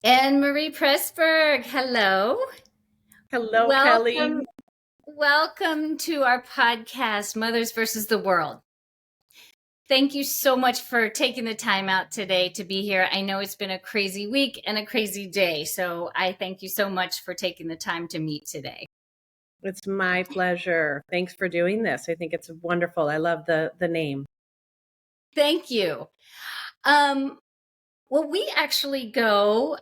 Ann Marie Presberg, hello. Hello, Welcome, Kelly. welcome to our podcast, Mothers versus the World. Thank you so much for taking the time out today to be here. I know it's been a crazy week and a crazy day, so I thank you so much for taking the time to meet today. It's my pleasure. Thanks for doing this. I think it's wonderful. I love the name. Thank you. Well, we actually go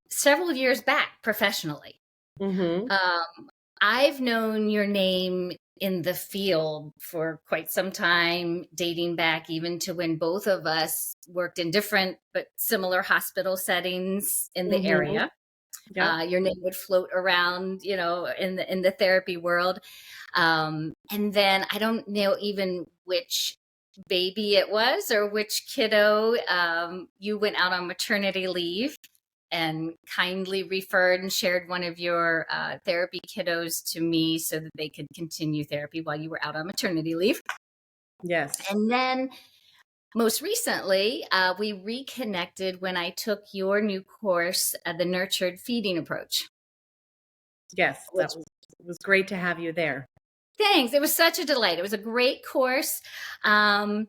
several years back professionally. Mm-hmm. I've known your name in the field for quite some time, dating back even to when both of us worked in different but similar hospital settings in the Mm-hmm. area. Yep. Your name would float around, in the therapy world. And then I don't know even which baby it was or which kiddo. You went out on maternity leave and kindly referred and shared one of your therapy kiddos to me so that they could continue therapy while you were out on maternity leave. Yes. And then most recently, we reconnected when I took your new course, the Nurtured Feeding Approach. Yes. Which, It was great to have you there. thanks. It was such a delight. It was a great course. And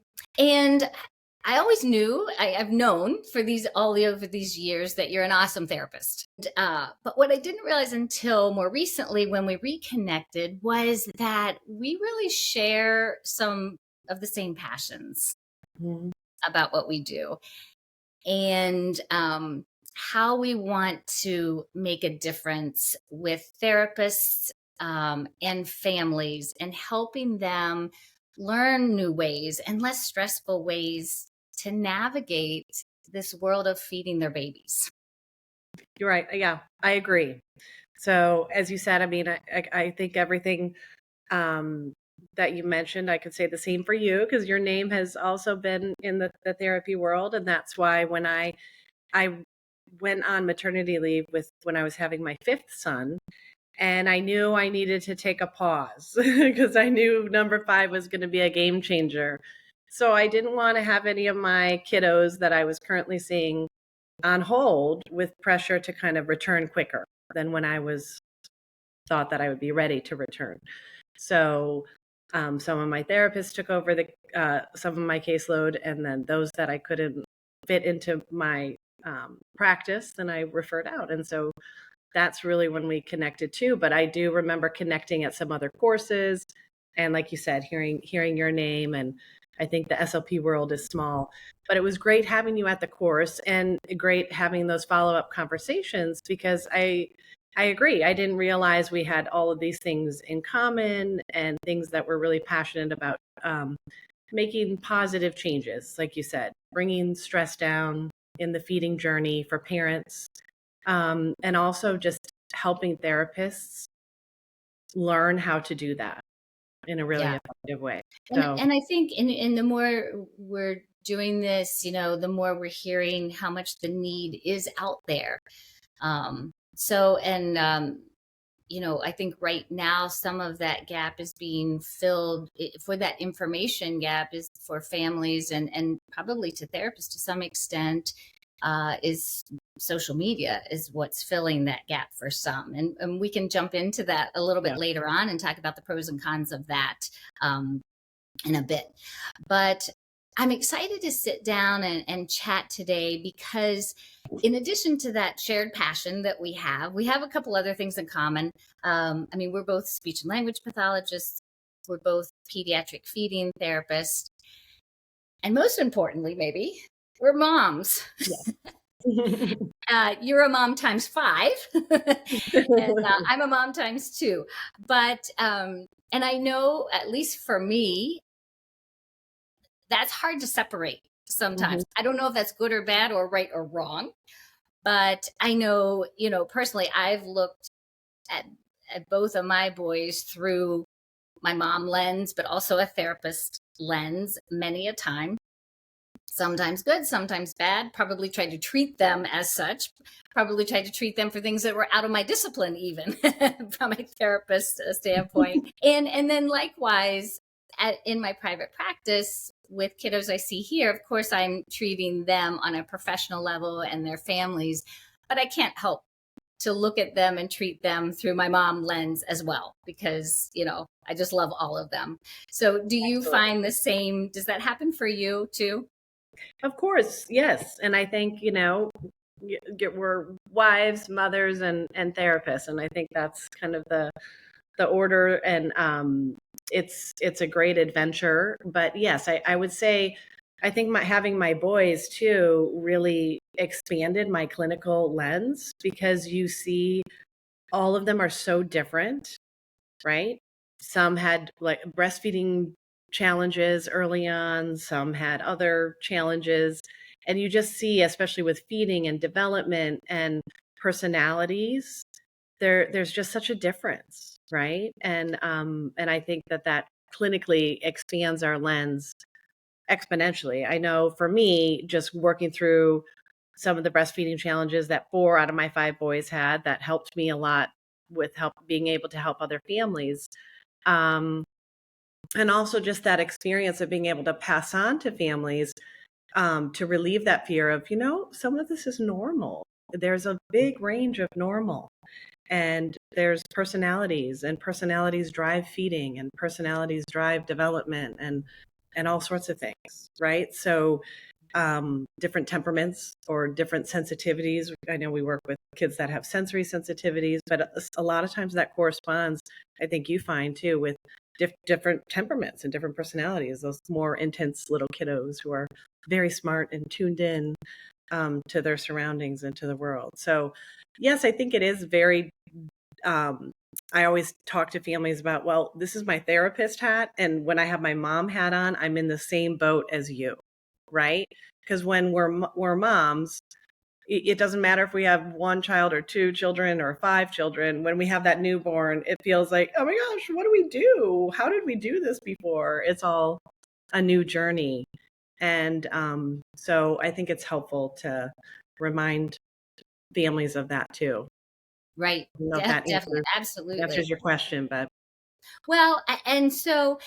I always knew, I've known for all over these years that you're an awesome therapist. But what I didn't realize until more recently when we reconnected was that we really share some of the same passions Mm-hmm. about what we do and how we want to make a difference with therapists and families and helping them learn new ways and less stressful ways to navigate this world of feeding their babies. You're right. Yeah, I agree. So, as you said, I mean, I think everything that you mentioned, I could say the same for you because your name has also been in the therapy world, and that's why when I went on maternity leave when I was having my fifth son. And I knew I needed to take a pause because I knew number 5 was going to be a game changer. So I didn't want to have any of my kiddos that I was currently seeing on hold with pressure to kind of return quicker than when I was thought that I would be ready to return. So some of my therapists took over some of my caseload, and then those that I couldn't fit into my practice, then I referred out. And so that's really when we connected too. But I do remember connecting at some other courses, and like you said, hearing your name. And I think the SLP world is small, but it was great having you at the course and great having those follow-up conversations because I agree. I didn't realize we had all of these things in common and things that we're really passionate about, making positive changes, like you said, bringing stress down in the feeding journey for parents, and also just helping therapists learn how to do that in a really Yeah. effective way. And I think in the more we're doing this, the more we're hearing how much the need is out there. I think right now some of that gap is being filled for that information gap is for families and probably to therapists to some extent, is social media is what's filling that gap for some. And we can jump into that a little bit later on and talk about the pros and cons of that in a bit. But I'm excited to sit down and chat today because in addition to that shared passion that we have a couple other things in common. We're both speech and language pathologists. We're both pediatric feeding therapists. And most importantly, maybe, we're moms. Yeah. You're a mom times 5, and I'm a mom times 2. But, and I know, at least for me, that's hard to separate sometimes. Mhm. I don't know if that's good or bad or right or wrong, but I know, personally, I've looked at both of my boys through my mom lens, but also a therapist lens many a time. Sometimes good, sometimes bad. Probably tried to treat them as such. Probably tried to treat them for things that were out of my discipline, even from a therapist standpoint. And then likewise, in my private practice with kiddos I see here, of course, I'm treating them on a professional level and their families. but I can't help to look at them and treat them through my mom lens as well, because, I just love all of them. So do you Absolutely. find the same? Does that happen for you too? Of course, yes. And I think, we're wives, mothers, and therapists. And I think that's kind of the order. And it's a great adventure. But yes, I would say, I think having my boys too really expanded my clinical lens, because you see all of them are so different, right? Some had like breastfeeding challenges early on, some had other challenges. And you just see, especially with feeding and development and personalities, there's just such a difference, right? And I think that clinically expands our lens exponentially. I know for me, just working through some of the breastfeeding challenges that 4 out of my 5 boys had, that helped me a lot with being able to help other families. Um, and also just that experience of being able to pass on to families, to relieve that fear of, some of this is normal. There's a big range of normal. And there's personalities, and personalities drive feeding, and personalities drive development, and all sorts of things, right? So different temperaments or different sensitivities. I know we work with kids that have sensory sensitivities, but a lot of times that corresponds, I think you find too, with different temperaments and different personalities, those more intense little kiddos who are very smart and tuned in to their surroundings and to the world. So yes, I think it is very, I always talk to families about, well, this is my therapist hat. And when I have my mom hat on, I'm in the same boat as you, right? Because when we're moms, it doesn't matter if we have 1 child or 2 children or 5 children. When we have that newborn, it feels like, oh my gosh, what do we do? How did we do this before? It's all a new journey. And so I think it's helpful to remind families of that too. Right. I don't know if that Definitely. Absolutely. answers your question, but Well, and so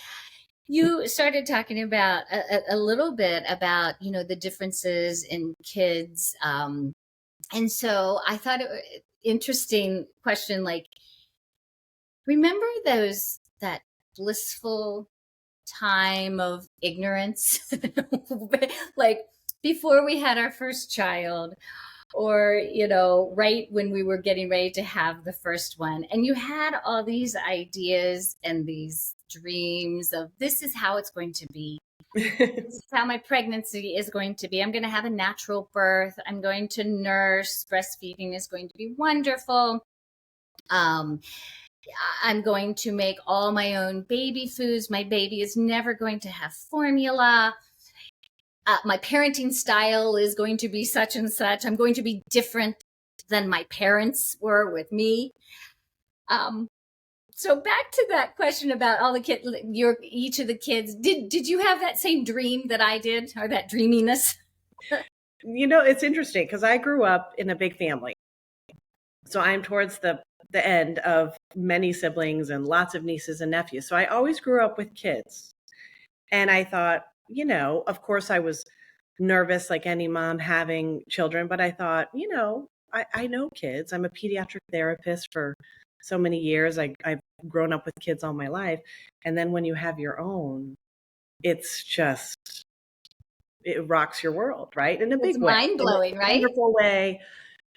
you started talking about a little bit about, the differences in kids. And so I thought it was interesting question, like, remember that blissful time of ignorance, like before we had our first child, or right when we were getting ready to have the first one, and you had all these ideas and these dreams of, this is how it's going to be, this is how my pregnancy is going to be, I'm going to have a natural birth, I'm going to nurse, breastfeeding is going to be wonderful, um, I'm going to make all my own baby foods, my baby is never going to have formula, my parenting style is going to be such and such. I'm going to be different than my parents were with me. Um, so back to that question about all the kids, each of the kids. Did you have that same dream that I did, or that dreaminess? It's interesting because I grew up in a big family. So I'm towards the end of many siblings and lots of nieces and nephews. So I always grew up with kids. And I thought, of course I was nervous like any mom having children, but I thought, I know kids. I'm a pediatric therapist for so many years. I've grown up with kids all my life. And then when you have your own, it's just, it rocks your world, right? In a It's big way, mind in a blowing, right? wonderful way.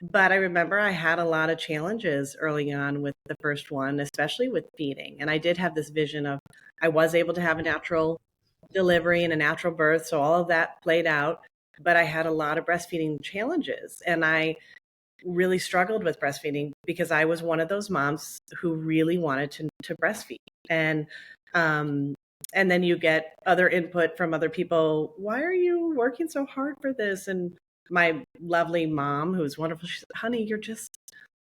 But I remember I had a lot of challenges early on with the first one, especially with feeding. And I did have this vision of, I was able to have a natural delivery and a natural birth. So all of that played out. But I had a lot of breastfeeding challenges. And I really struggled with breastfeeding because I was one of those moms who really wanted to breastfeed. Um, and then you get other input from other people. Why are you working so hard for this? And my lovely mom, who's wonderful, she said, honey,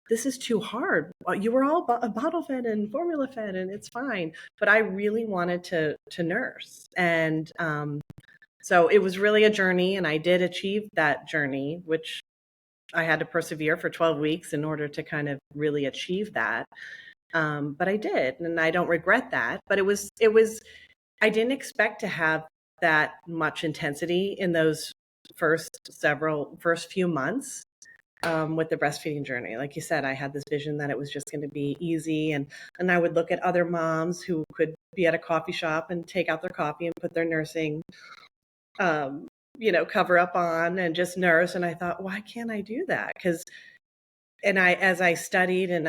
this is too hard. You were all bottle fed and formula fed, and it's fine. But I really wanted to nurse. And so it was really a journey, and I did achieve that journey, which I had to persevere for 12 weeks in order to kind of really achieve that. But I did, and I don't regret that. But I didn't expect to have that much intensity in those first few months. with the breastfeeding journey. Like you said, I had this vision that it was just going to be easy. And I would look at other moms who could be at a coffee shop and take out their coffee and put their nursing, cover up on and just nurse. And I thought, why can't I do that? As I studied and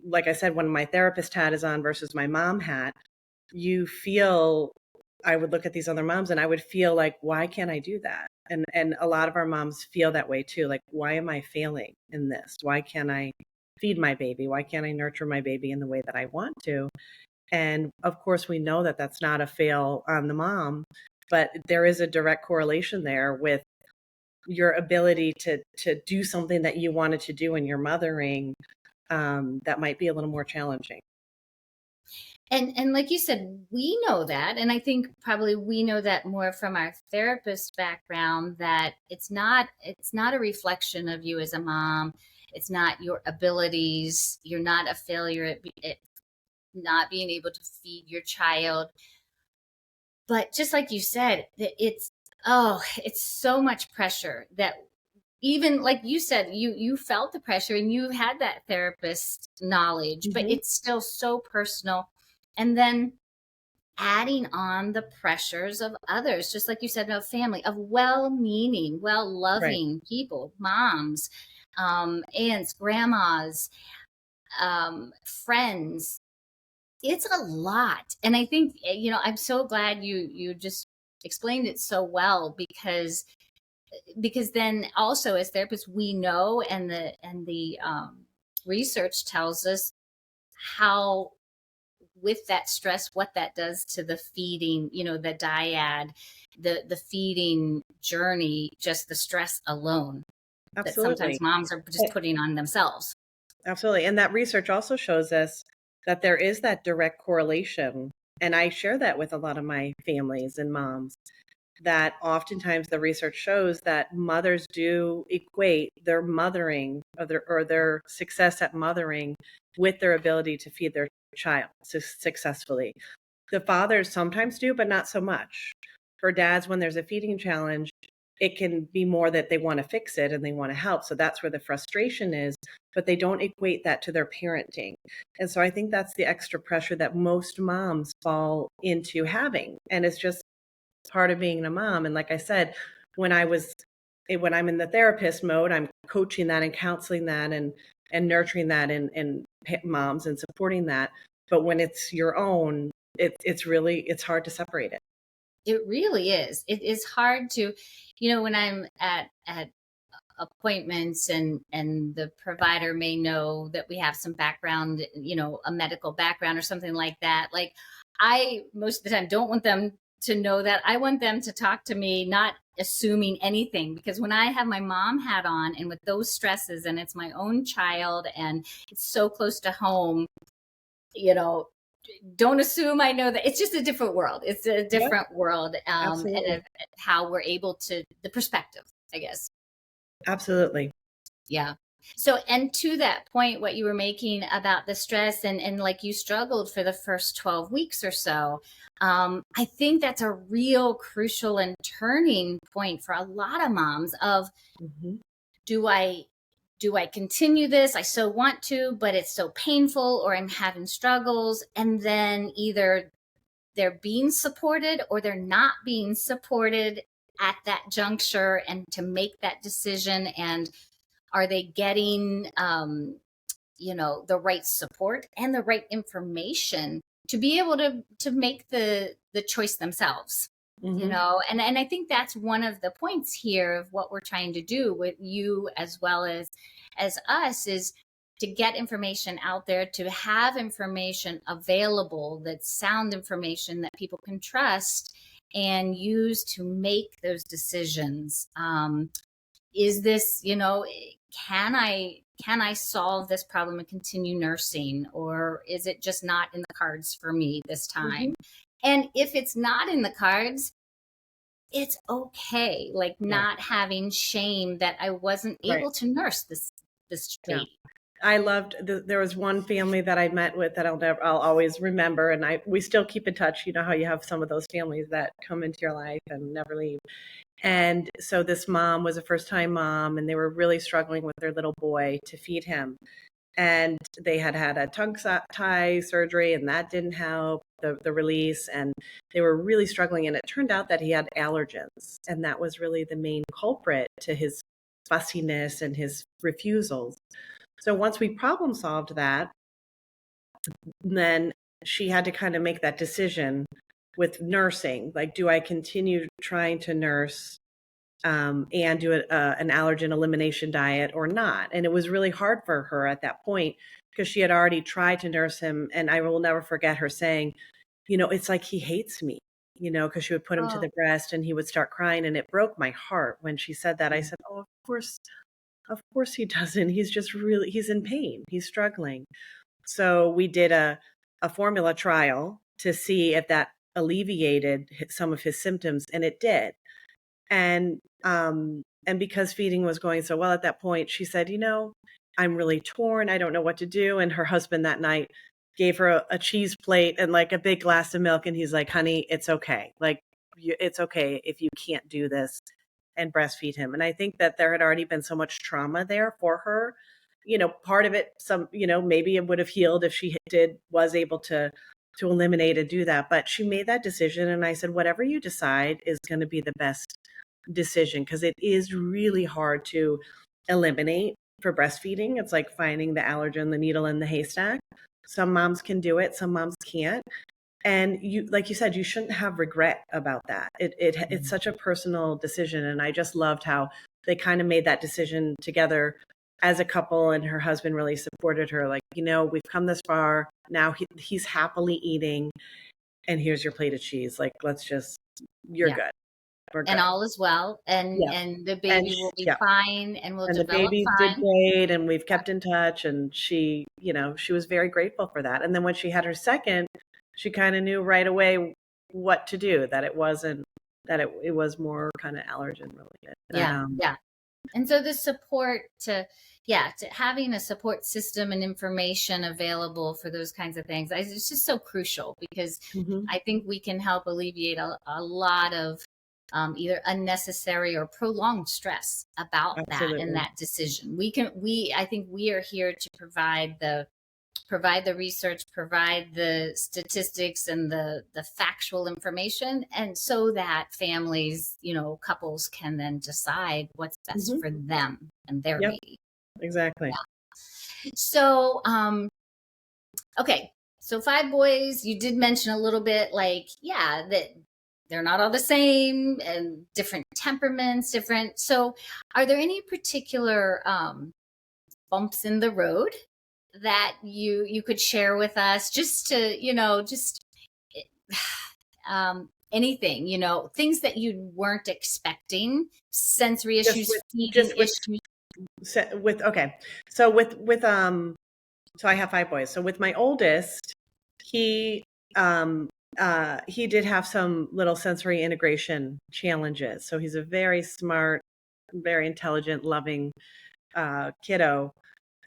like I said, when my therapist hat is on versus my mom hat, I would look at these other moms and I would feel like, why can't I do that? And a lot of our moms feel that way too. Like, why am I failing in this? Why can't I feed my baby? Why can't I nurture my baby in the way that I want to? And of course, we know that that's not a fail on the mom, but there is a direct correlation there with your ability to do something that you wanted to do in your mothering, that might be a little more challenging. And like you said, we know that, and I think probably we know that more from our therapist background, that it's not a reflection of you as a mom. It's not your abilities. You're not a failure at not being able to feed your child. But just like you said, it's so much pressure that, even like you said, you felt the pressure and you had that therapist knowledge, but Mm-hmm. it's still so personal. And then adding on the pressures of others, just like you said, of family, of well-meaning, Right. well-loving people, moms, aunts, grandmas, friends. It's a lot. And I think, I'm so glad you just explained it so well, because then also as therapists, we know, and the research tells us how, with that stress, what that does to the feeding, the dyad, the feeding journey, just the stress alone that Absolutely. sometimes moms are just putting on themselves. Absolutely. And that research also shows us that there is that direct correlation. And I share that with a lot of my families and moms, that oftentimes the research shows that mothers do equate their mothering or their success at mothering with their ability to feed their child successfully. The fathers sometimes do, but not so much. For dads, when there's a feeding challenge, it can be more that they want to fix it and they want to help. So that's where the frustration is, but they don't equate that to their parenting. And so I think that's the extra pressure that most moms fall into having. And it's just part of being a mom. And like I said, when I'm in the therapist mode, I'm coaching that and counseling that and nurturing that in moms and supporting that. But when it's your own, it's hard to separate it. It really is. It is hard to, when I'm at appointments, and the provider may know that we have some background, a medical background or something like that. Like, I most of the time don't want them to know that. I want them to talk to me, not assuming anything, because when I have my mom hat on, and with those stresses, and it's my own child and it's so close to home, you know don't assume I know that. It's just a different world. It's a Yep, different world, absolutely. and how we're able to, the perspective, I guess. Absolutely. Yeah. So, and to that point, what you were making about the stress, and like you struggled for the first 12 weeks or so, I think that's a real crucial and turning point for a lot of moms of, Hmm. do I continue this? I so want to, but it's so painful, or I'm having struggles. And then either they're being supported or they're not being supported at that juncture, and to make that decision. And are they getting the right support and the right information to be able to make the choice themselves? Hmm. And I think that's one of the points here of what we're trying to do with you, as well as us, is to get information out there, to have information available, that's sound information that people can trust and use to make those decisions. Is this, can I solve this problem and continue nursing, or is it just not in the cards for me this Hmm. time? And if it's not in the cards, it's okay. Like, Yeah. not having shame that I wasn't Right. able to nurse this Yeah. baby. I loved there was one family that I met with that I'll always remember, and we still keep in touch. You know how you have some of those families that come into your life and never leave. And so this mom was a first-time mom, and they were really struggling with their little boy to feed him. And they had had a tongue tie surgery, and that didn't help the release. And they were really struggling. And it turned out that he had allergens, and that was really the main culprit to his fussiness and his refusals. So once we problem solved that, then she had to kind of make that decision with nursing. Like, do I continue trying to nurse and do an allergen elimination diet or not? And it was really hard for her at that point because she had already tried to nurse him. And I will never forget her saying, it's like he hates me, because she would put him to Oh, the breast and he would start crying. And it broke my heart when she said that. I said, oh, of course he doesn't. He's in pain. He's struggling. So we did a formula trial to see if that alleviated some of his symptoms, and it did. And because feeding was going so well at that point, she said, I'm really torn. I don't know what to do. And her husband that night gave her a cheese plate and like a big glass of milk. And he's like, honey, it's okay. Like, it's okay if you can't do this, and breastfeed him. And I think that there had already been so much trauma there for her. Part of it, maybe it would have healed if she was able to eliminate and do that. But she made that decision. And I said, whatever you decide is going to be the best decision, because it is really hard to eliminate for breastfeeding. It's like finding the allergen, the needle in the haystack. Some moms can do it, some moms can't. And like you said, you shouldn't have regret about that. It's such a personal decision. And I just loved how they kind of made that decision together as a couple, and her husband really supported her. Like, we've come this far. Now he's happily eating, and here's your plate of cheese. Like, you're yeah. good. We're And good. all is well, and Yeah. the baby will be Yeah. fine and will And the develop baby did fine. great, and we've kept in touch, and she was very grateful for that. And then when she had her second, she kind of knew right away what to do, that it wasn't, that it was more kind of allergen related. Yeah, yeah. And so the support to having a support system and information available for those kinds of things, it's just so crucial, because Mhm. I think we can help alleviate a lot of either unnecessary or prolonged stress about that and Absolutely. that decision. I think we are here to provide the research, provide the statistics and the factual information, and so that families, couples can then decide what's best Mhm. for them and their Yep, baby. exactly. So, okay, so 5 boys. You did mention a little bit, like, yeah, that they're not all the same and different temperaments, different. So, are there any particular bumps in the road that you could share with us, just to just anything, things that you weren't expecting, sensory Just issues, with feeding just with issues? with okay. So so I have 5 boys. So with my oldest, he he did have some little sensory integration challenges. So he's a very smart, very intelligent, loving kiddo.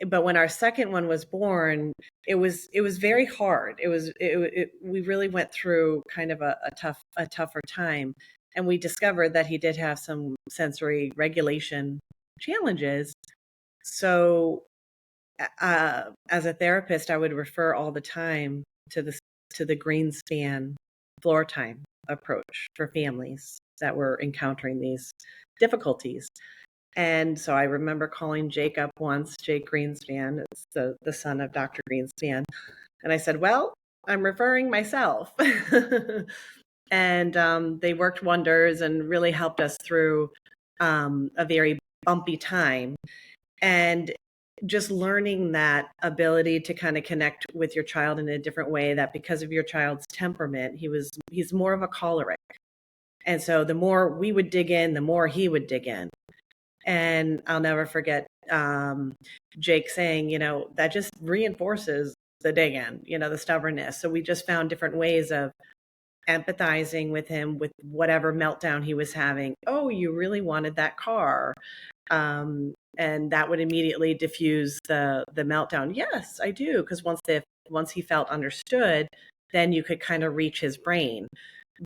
But when our second one was born, it was very hard. We really went through kind of a tougher time, and we discovered that he did have some sensory regulation challenges. So as a therapist, I would refer all the time to the Greenspan floor time approach for families that were encountering these difficulties. And so I remember calling Jake up once, Jake Greenspan, it's the son of Dr. Greenspan. And I said, well, I'm referring myself. And they worked wonders and really helped us through a very bumpy time. And just learning that ability to kind of connect with your child in a different way, that because of your child's temperament, he's more of a choleric. And so the more we would dig in, the more he would dig in. And I'll never forget Jake saying, that just reinforces the dig in, the stubbornness. So we just found different ways of empathizing with him with whatever meltdown he was having. Oh, you really wanted that car. And that would immediately diffuse the meltdown. Yes, I do. Because once he felt understood, then you could kind of reach his brain.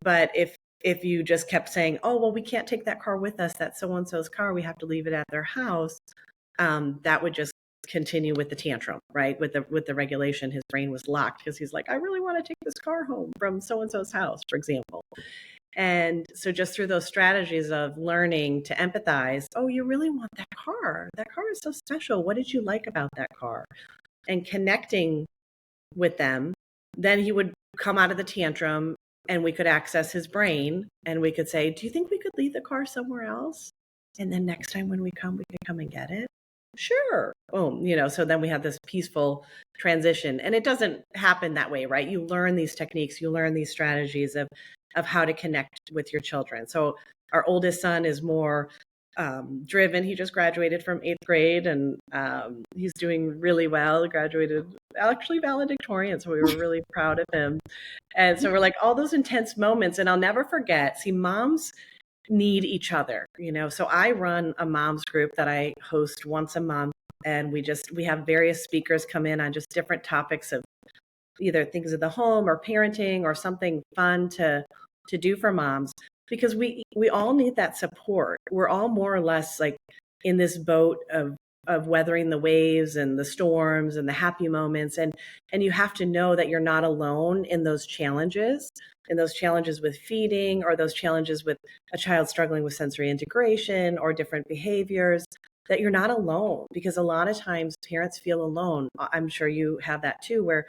But if if you just kept saying, oh, well, we can't take that car with us, that's so-and-so's car, we have to leave it at their house, that would just continue with the tantrum, right? With the regulation, his brain was locked because he's like, I really want to take this car home from so-and-so's house, for example. And so just through those strategies of learning to empathize, oh, you really want that car. That car is so special. What did you like about that car? And connecting with them, then he would come out of the tantrum and we could access his brain and we could say, do you think we could leave the car somewhere else? And then next time when we come, we could come and get it. Sure. Boom. So then we have this peaceful transition, and it doesn't happen that way, right? You learn these techniques, you learn these strategies of how to connect with your children. So our oldest son is more driven. He just graduated from 8th grade, and he's doing really well. He graduated actually valedictorian, so we were really proud of him. And so we're like, all those intense moments, and I'll never forget. See, moms need each other, so I run a moms group that I host once a month, and we have various speakers come in on just different topics of either things of the home or parenting or something fun to do for moms, because we all need that support. We're all more or less like in this boat of weathering the waves and the storms and the happy moments, and you have to know that you're not alone in those challenges with feeding, or those challenges with a child struggling with sensory integration or different behaviors, that you're not alone. Because a lot of times parents feel alone. I'm sure you have that too, where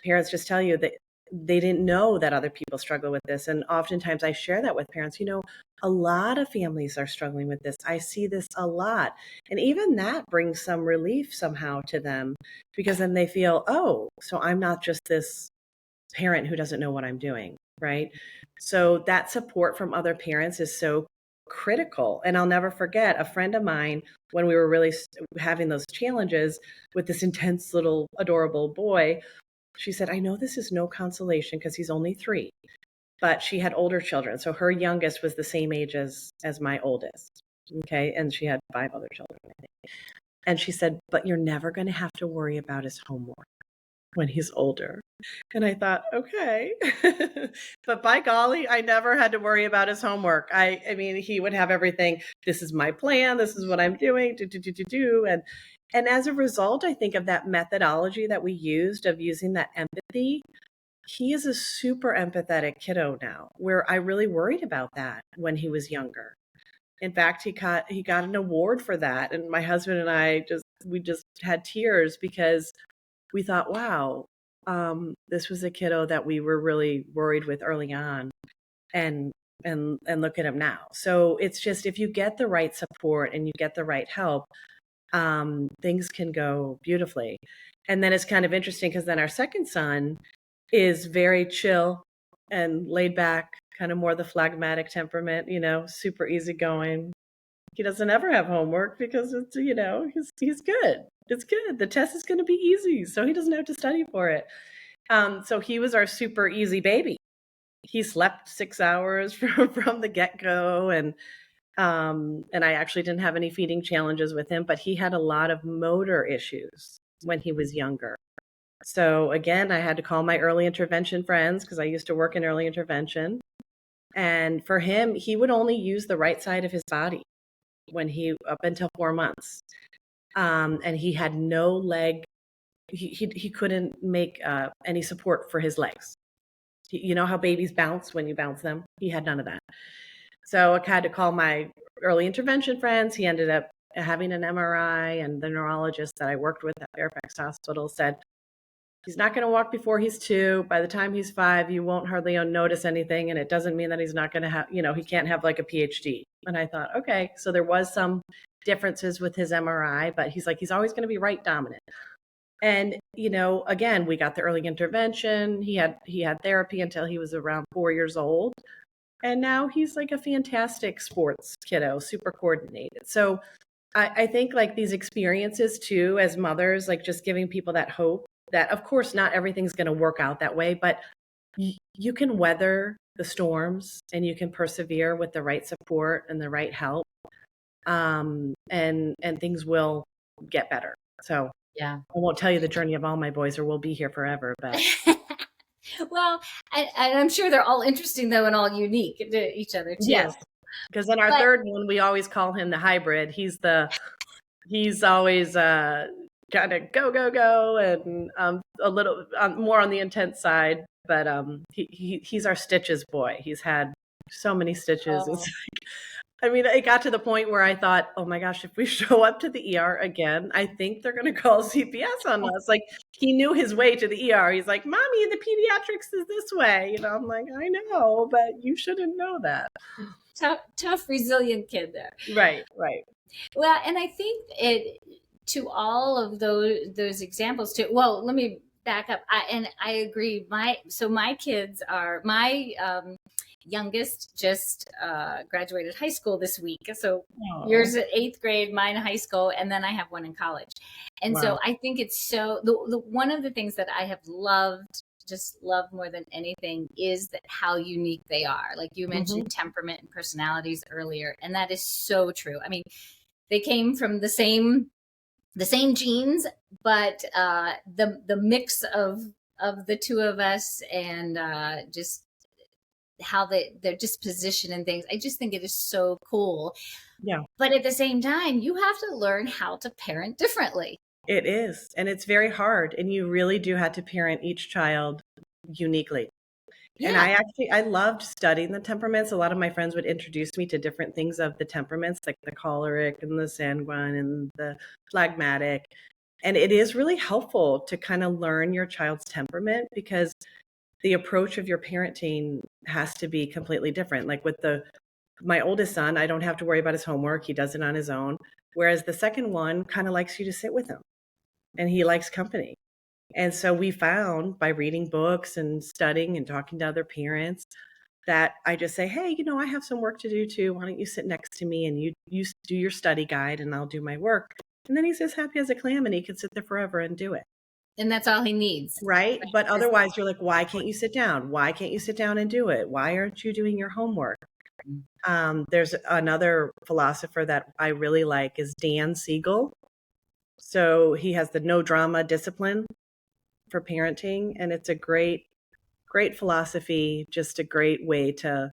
parents just tell you that they didn't know that other people struggle with this. And oftentimes I share that with parents, a lot of families are struggling with this. I see this a lot. And even that brings some relief somehow to them, because then they feel, oh, so I'm not just this parent who doesn't know what I'm doing, right? So that support from other parents is so critical. And I'll never forget a friend of mine, when we were really having those challenges with this intense little adorable boy, she said, I know this is no consolation because he's only 3, but she had older children. So her youngest was the same age as my oldest. Okay. And she had 5 other children, I think. And she said, but you're never going to have to worry about his homework when he's older. And I thought, okay. But by golly, I never had to worry about his homework. I mean, he would have everything. This is my plan. This is what I'm doing. And as a result, I think of that methodology that we used of using that empathy. He is a super empathetic kiddo now, where I really worried about that when he was younger. In fact, he got an award for that. And my husband and I we just had tears, because we thought, wow, this was a kiddo that we were really worried with early on, and look at him now. So it's just, if you get the right support and you get the right help, things can go beautifully. And then it's kind of interesting, because then our second son is very chill and laid back, kind of more the phlegmatic temperament, super easygoing. He doesn't ever have homework because it's, he's good. It's good. The test is going to be easy, so he doesn't have to study for it. So he was our super easy baby. He slept 6 hours from the get-go, and I actually didn't have any feeding challenges with him, but he had a lot of motor issues when he was younger. So again, I had to call my early intervention friends, because I used to work in early intervention. And for him, he would only use the right side of his body up until 4 months. And he had no leg. He couldn't make any support for his legs. You know how babies bounce when you bounce them? He had none of that. So I had to call my early intervention friends. He ended up having an MRI, and the neurologist that I worked with at Fairfax Hospital said, he's not going to walk before he's 2. By the time he's 5, you won't hardly notice anything. And it doesn't mean that he's not going to have, he can't have like a PhD. And I thought, okay, so there was some differences with his MRI, but he's always going to be right dominant. And, again, we got the early intervention. He had therapy until he was around 4 years old. And now he's like a fantastic sports kiddo, super coordinated. So I think like these experiences too, as mothers, like just giving people that hope that, of course, not everything's going to work out that way, but you can weather the storms and you can persevere with the right support and the right help. And things will get better. So yeah, I won't tell you the journey of all my boys, or we'll be here forever, but Well, and I'm sure they're all interesting though and all unique to each other too. Yes, because then our But third one, we always call him the hybrid. He's always kind of go go go, and a little more on the intense side. But he's our stitches boy. He's had so many stitches. It's oh, I mean, it got to the point where I thought, oh my gosh, if we show up to the ER again, I think they're going to call CPS on us. Like, he knew his way to the ER. He's like, Mommy, the pediatrics is this way. You know, I'm like, I know, but you shouldn't know that. tough, resilient kid there. Right, right. Well, and I think it to all of those examples too. Well, let me back up. I agree. My kids are my youngest just graduated high school this week. So Oh, yours at eighth grade, mine high school, and then I have one in college. And so wow. I think it's so the one of the things that I have loved, just love more than anything, is that how unique they are. Like you Hmm. mentioned temperament and personalities earlier, and that is so true. I mean, they came from the same genes, but the mix of the two of us and just how their disposition and things, I just think it is so cool. Yeah, But at the same time, you have to learn how to parent differently. it is. And it's very hard. And you really do have to parent each child uniquely. And Yeah. I loved studying the temperaments. A lot of my friends would introduce me to different things of the temperaments, like the choleric and the sanguine and the phlegmatic. And it is really helpful to kind of learn your child's temperament, because the approach of your parenting has to be completely different. Like with my oldest son, I don't have to worry about his homework. He does it on his own. Whereas the second one kind of likes you to sit with him, and he likes company. And so we found, by reading books and studying and talking to other parents, that I just say, hey, I have some work to do too. Why don't you sit next to me and you do your study guide and I'll do my work. And then he's as happy as a clam and he can sit there forever and do it. And that's all he needs. Right. But Is- otherwise, you're like, why can't you sit down? Why can't you sit down and do it? Why aren't you doing your homework? There's another philosopher that I really like is Dan Siegel. So he has the no drama discipline for parenting, and it's a great philosophy, just a great way to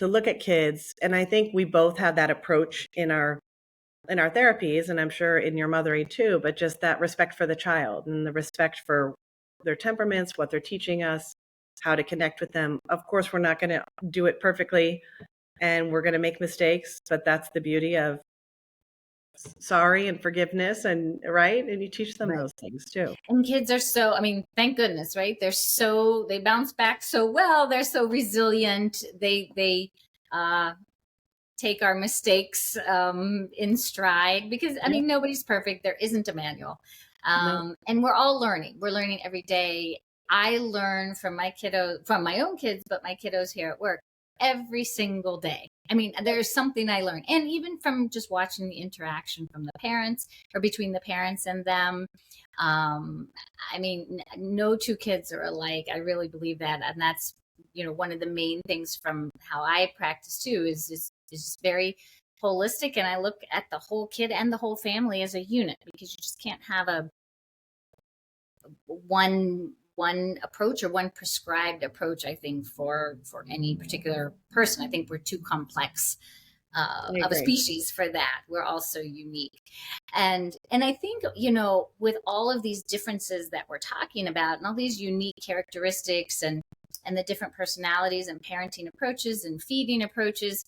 look at kids. And I think we both have that approach in our therapies, and I'm sure in your mothering too, but just that respect for the child and the respect for their temperaments, what they're teaching us, how to connect with them. Of course, we're not going to do it perfectly and we're going to make mistakes, but that's the beauty of sorry and forgiveness, and right, and you teach them right. those things too. And kids are so, I mean, thank goodness, right? They bounce back so well. They're so resilient. They take our mistakes in stride because, I Yeah. mean, nobody's perfect. There isn't a manual. No. And we're all learning. We're learning every day. I learn from from my own kids, but my kiddos here at work every single day. I mean, there's something I learn. And even from just watching the interaction from the parents or between the parents and them. Um, I mean, no two kids are alike. I really believe that. And that's, one of the main things from how I practice too is just very holistic. And I look at the whole kid and the whole family as a unit because you just can't have a one approach or one prescribed approach, I think, for any particular person. I think we're too complex I of a agree. species for that. We're also unique. And I think, with all of these differences that we're talking about and all these unique characteristics and the different personalities and parenting approaches and feeding approaches,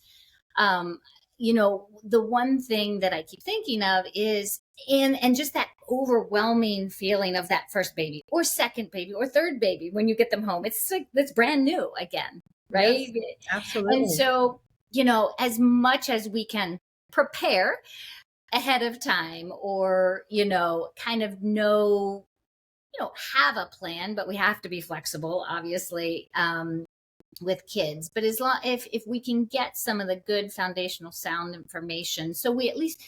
um, the one thing that I keep thinking of is and just that overwhelming feeling of that first baby or second baby or third baby when you get them home. It's like that's brand new again, right? Yes, And absolutely. so, as much as we can prepare ahead of time or, kind of have a plan, but we have to be flexible, obviously. With kids, but as long if we can get some of the good foundational sound information so we at least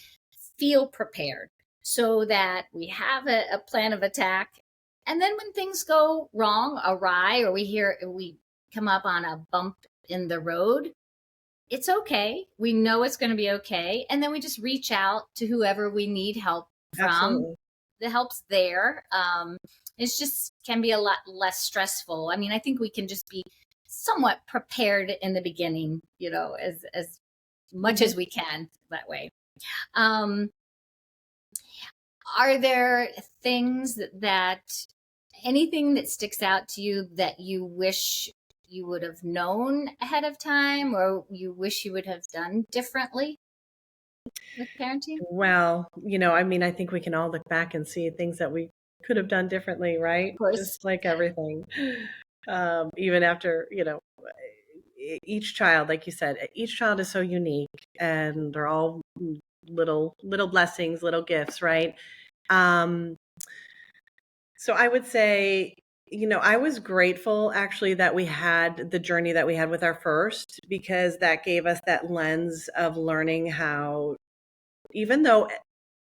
feel prepared so that we have a plan of attack, and then when things go wrong, awry, or we come up on a bump in the road, it's okay, we know it's going to be okay, and then we just reach out to whoever we need help from Absolutely. the help's there. It's just can be a lot less stressful. I mean, I think we can just be somewhat prepared in the beginning, as much as we can that way. Um, are there things that anything that sticks out to you that you wish you would have known ahead of time, or you wish you would have done differently with parenting? Well, I mean, I think we can all look back and see things that we could have done differently, right? Of course. Just like everything. Even after, each child, like you said, each child is so unique, and they're all little blessings, little gifts, right? Um, so I would say, I was grateful actually that we had the journey that we had with our first, because that gave us that lens of learning how, even though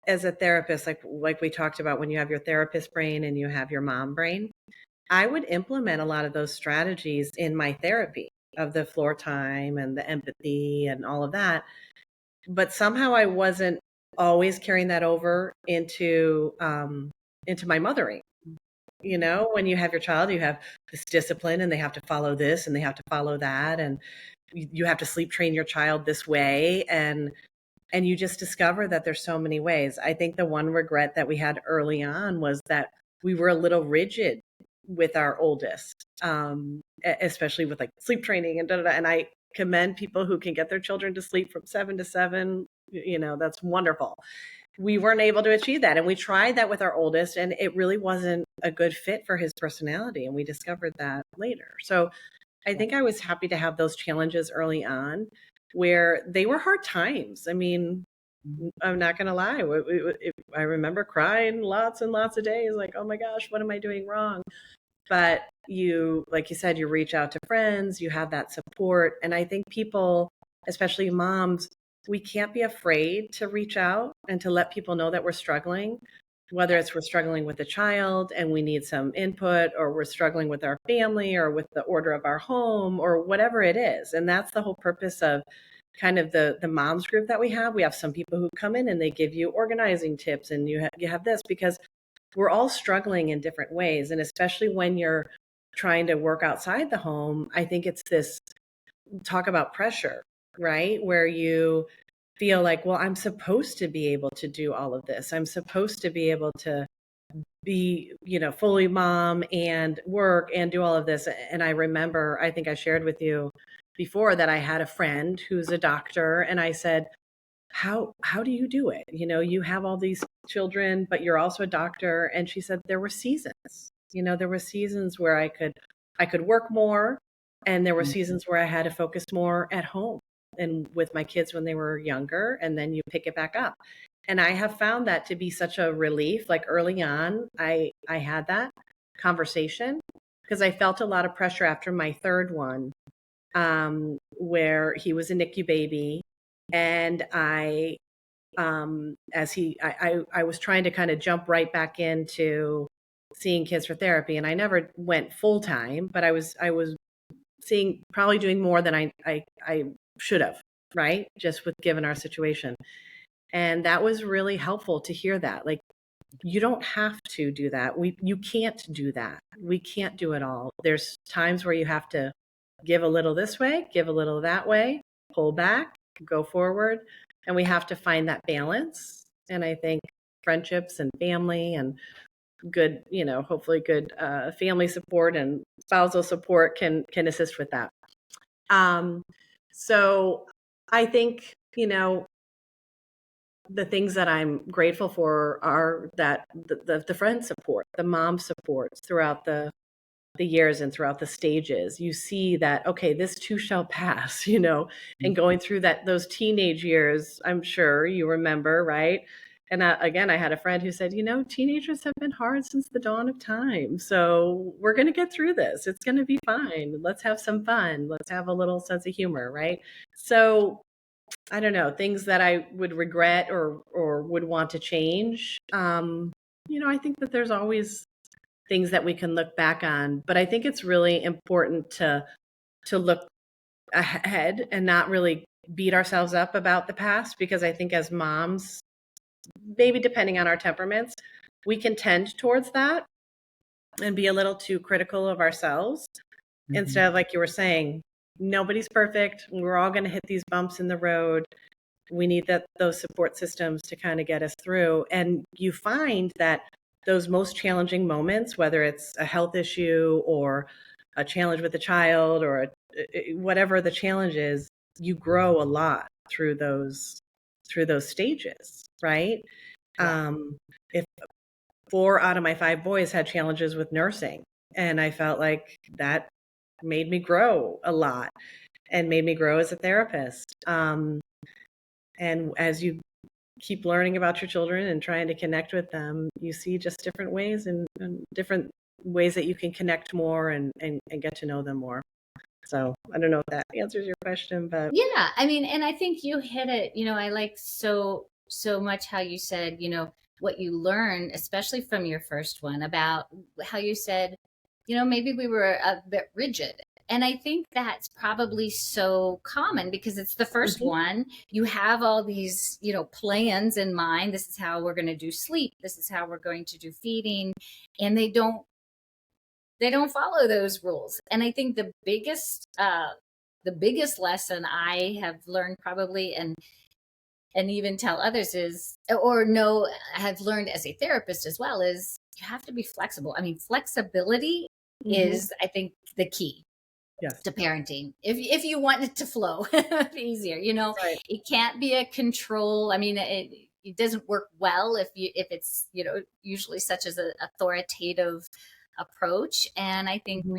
as a therapist, like we talked about, when you have your therapist brain and you have your mom brain, I would implement a lot of those strategies in my therapy of the floor time and the empathy and all of that. But somehow I wasn't always carrying that over into my mothering. When you have your child, you have this discipline, and they have to follow this and they have to follow that, and you have to sleep train your child this way, and you just discover that there's so many ways. I think the one regret that we had early on was that we were a little rigid with our oldest, especially with like sleep training and da-da-da. And I commend people who can get their children to sleep from 7 to 7. That's wonderful. We weren't able to achieve that. And we tried that with our oldest, and it really wasn't a good fit for his personality. And we discovered that later. So I think I was happy to have those challenges early on, where they were hard times. I mean, I'm not going to lie. I remember crying lots and lots of days, like, oh my gosh, what am I doing wrong? But like you said, you reach out to friends, you have that support. And I think people, especially moms, we can't be afraid to reach out and to let people know that we're struggling, whether it's we're struggling with a child and we need some input, or we're struggling with our family or with the order of our home, or whatever it is. And that's the whole purpose of kind of the moms group that we have. We have some people who come in and they give you organizing tips, and you have this, because we're all struggling in different ways. And especially when you're trying to work outside the home, I think it's this talk about pressure, right? Where you feel like, well, I'm supposed to be able to do all of this. I'm supposed to be able to be, fully mom and work and do all of this. And I remember, I think I shared with you before that I had a friend who's a doctor, and I said, how do you do it? You have all these children, but you're also a doctor. And she said there were seasons. There were seasons where I could work more, and there were seasons where I had to focus more at home and with my kids when they were younger, and then you pick it back up. And I have found that to be such a relief. Like early on, I had that conversation because I felt a lot of pressure after my third one, where he was a NICU baby. And I was trying to kind of jump right back into seeing kids for therapy, and I never went full time, but I was seeing, probably doing more than I should have, right? Just with given our situation. And that was really helpful to hear that. Like, you don't have to do that. You can't do that. We can't do it all. There's times where you have to give a little this way, give a little that way, pull back, go forward. And we have to find that balance. And I think friendships and family and good, hopefully good family support and spousal support can assist with that. So I think, the things that I'm grateful for are that the friend support, the mom supports throughout the years and throughout the stages. You see that, okay, this too shall pass, and going through those teenage years, I'm sure you remember, right? And again, I had a friend who said, teenagers have been hard since the dawn of time. So we're going to get through this. It's going to be fine. Let's have some fun. Let's have a little sense of humor, right? So I don't know, things that I would regret or would want to change. I think that there's always things that we can look back on, but I think it's really important to look ahead and not really beat ourselves up about the past, because I think as moms, maybe depending on our temperaments, we can tend towards that and be a little too critical of ourselves instead of, like you were saying, nobody's perfect. We're all going to hit these bumps in the road. We need those support systems to kind of get us through. And you find that those most challenging moments, whether it's a health issue or a challenge with a child or whatever the challenge is, you grow a lot through those stages, right? Yeah. If 4 out of my 5 boys had challenges with nursing, and I felt like that made me grow a lot and made me grow as a therapist. And as you keep learning about your children and trying to connect with them, you see just different ways and different ways that you can connect more and get to know them more. So I don't know if that answers your question, but Yeah, I mean, and I think you hit it. I like so much how you said, what you learn, especially from your first one, about how you said, maybe we were a bit rigid. And I think that's probably so common because it's the first Mhm. one. You have all these, plans in mind. This is how we're going to do sleep. This is how we're going to do feeding. And they don't follow those rules. And I think the biggest lesson I have learned probably, and even tell others is, or no, have learned as a therapist as well, is you have to be flexible. I mean, flexibility Mhm. is, I think, the key Yes. to parenting. If you want it to flow easier, Right. it can't be a control. I mean, it doesn't work well if it's usually such as an authoritative approach. And I think Mhm.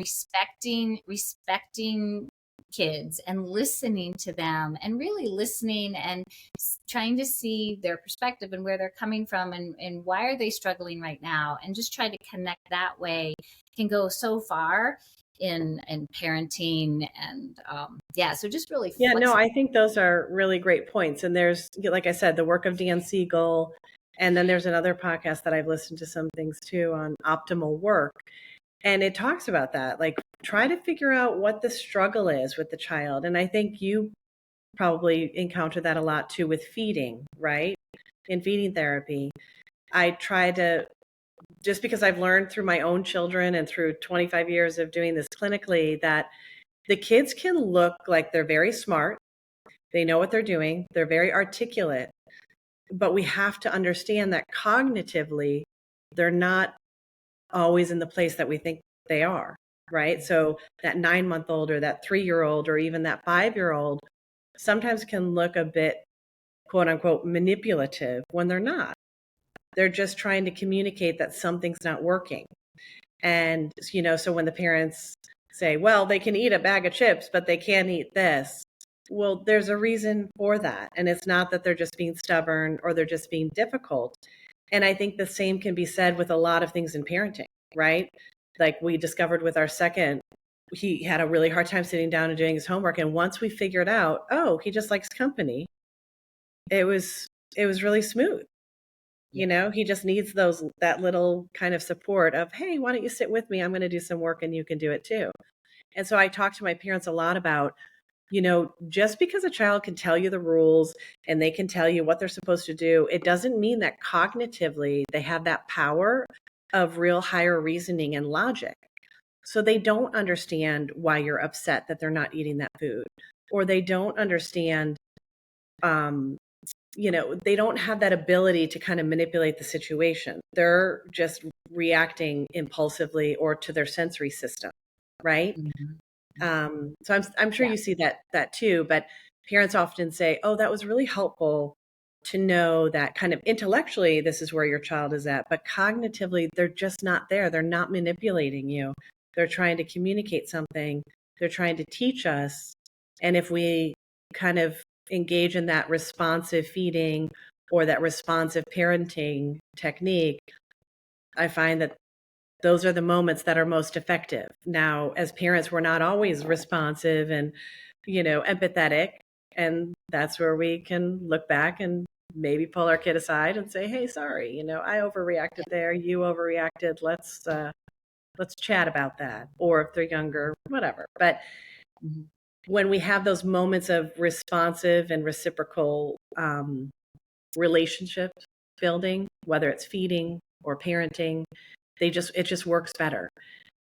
respecting kids and listening to them and really listening and trying to see their perspective and where they're coming from and why are they struggling right now, and just try to connect that way can go so far in parenting. And yeah, so just really Yeah, no, flexible. I think those are really great points. And there's, like I said, the work of Dan Siegel. And then there's another podcast that I've listened to some things too on optimal work. And it talks about that. Like, try to figure out what the struggle is with the child. And I think you probably encounter that a lot too with feeding, right? In feeding therapy. I try to, just because I've learned through my own children and through 25 years of doing this clinically, that the kids can look like they're very smart. They know what they're doing. They're very articulate. But we have to understand that cognitively, they're not always in the place that we think they are, right? So that 9-month-old or that 3-year-old or even that 5-year-old sometimes can look a bit, quote unquote, manipulative when they're not. They're just trying to communicate that something's not working. And, so when the parents say, well, they can eat a bag of chips, but they can't eat this. Well, there's a reason for that. And it's not that they're just being stubborn or they're just being difficult. And I think the same can be said with a lot of things in parenting, right? Like we discovered with our second, he had a really hard time sitting down and doing his homework. And once we figured out, oh, he just likes company, it was really smooth. Yeah. He just needs that little kind of support of, hey, why don't you sit with me? I'm going to do some work and you can do it too. And so I talk to my parents a lot about, just because a child can tell you the rules and they can tell you what they're supposed to do, it doesn't mean that cognitively they have that power of real higher reasoning and logic. So they don't understand why you're upset that they're not eating that food, or they don't understand, they don't have that ability to kind of manipulate the situation. They're just reacting impulsively or to their sensory system, right? Mhm. So I'm sure Yeah. you see that too, but parents often say, "Oh, that was really helpful to know that kind of intellectually this is where your child is at, but cognitively they're just not there. They're not manipulating you. They're trying to communicate something. They're trying to teach us. And if we kind of engage in that responsive feeding or that responsive parenting technique, I find that those are the moments that are most effective. Now, as parents, we're not always responsive and, empathetic. And that's where we can look back and maybe pull our kid aside and say, hey, sorry, I overreacted there. You overreacted. Let's chat about that. Or if they're younger, whatever. But Mhm. when we have those moments of responsive and reciprocal relationship building, whether it's feeding, or parenting. It just works better.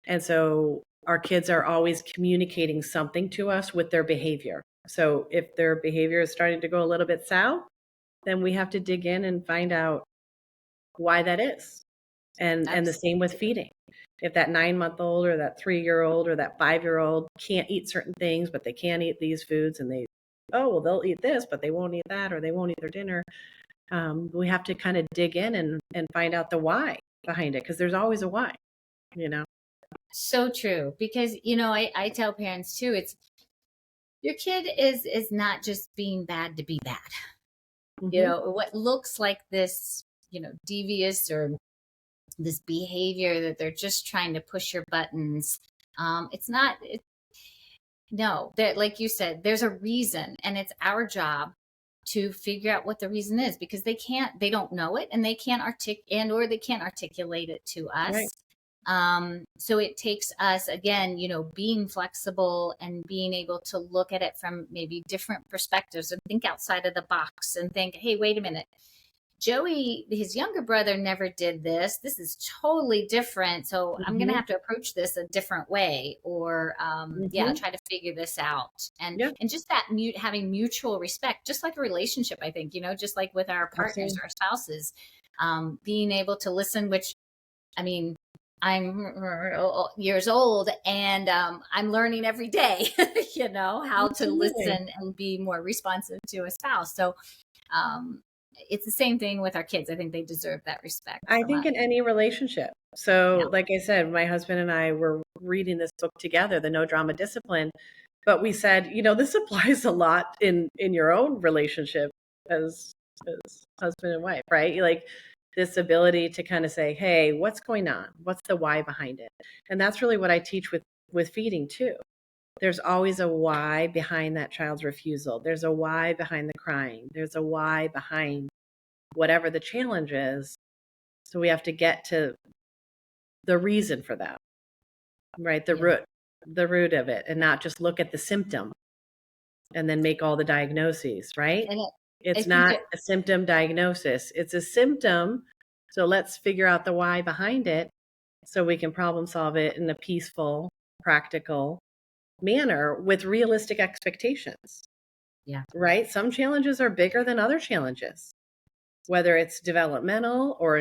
And so our kids are always communicating something to us with their behavior. So if their behavior is starting to go a little bit south, then we have to dig in and find out why that is. And the same with Absolutely. feeding. If that 9-month-old or that 3-year-old or that 5-year-old can't eat certain things, but they can eat these foods, and they'll eat this, but they won't eat that, or they won't eat their dinner. We have to kind of dig in and find out the why behind it, because there's always a why, you know? So true. Because, I tell parents too, it's your kid is not just being bad to be bad. Hmm. What looks like this, devious or this behavior that they're just trying to push your buttons. It's not, no, that, like you said, there's a reason, and it's our job to figure out what the reason is, because they don't know it, and they can't articulate it to Right. us. So it takes us, again, being flexible and being able to look at it from maybe different perspectives and think outside of the box and think, hey, wait a minute. Joey, his younger brother, never did this. This is totally different. So I'm going to Hmm. have to approach this a different way, or yeah, Hmm. try to figure this out. And Yeah, and just that having mutual respect, just like a relationship, I think, just like with our partners, absolutely. our spouses, being able to listen, which, I mean, I'm years old, and I'm learning every day, how to Absolutely. listen and be more responsive to a spouse. So um, it's the same thing with our kids. I think they deserve that respect I from think us. in any relationship. Yeah. So, like I said, my husband and I were reading this book together, The No Drama Discipline, but we said, this applies a lot in your own relationship as husband and wife, right? Like this ability to kind of say, "Hey, what's going on? What's the why behind it?" And that's really what I teach with feeding too. There's always a why behind that child's refusal. There's a why behind the crying. There's a why behind whatever the challenge is. So we have to get to the reason for that, right? Yeah. The root of it, and not just look at the symptom and then make all the diagnoses, right? And I It's think not it, a symptom diagnosis. It's a symptom. So let's figure out the why behind it so we can problem solve it in a peaceful, practical manner with realistic expectations, yeah. right? Some challenges are bigger than other challenges, whether it's developmental or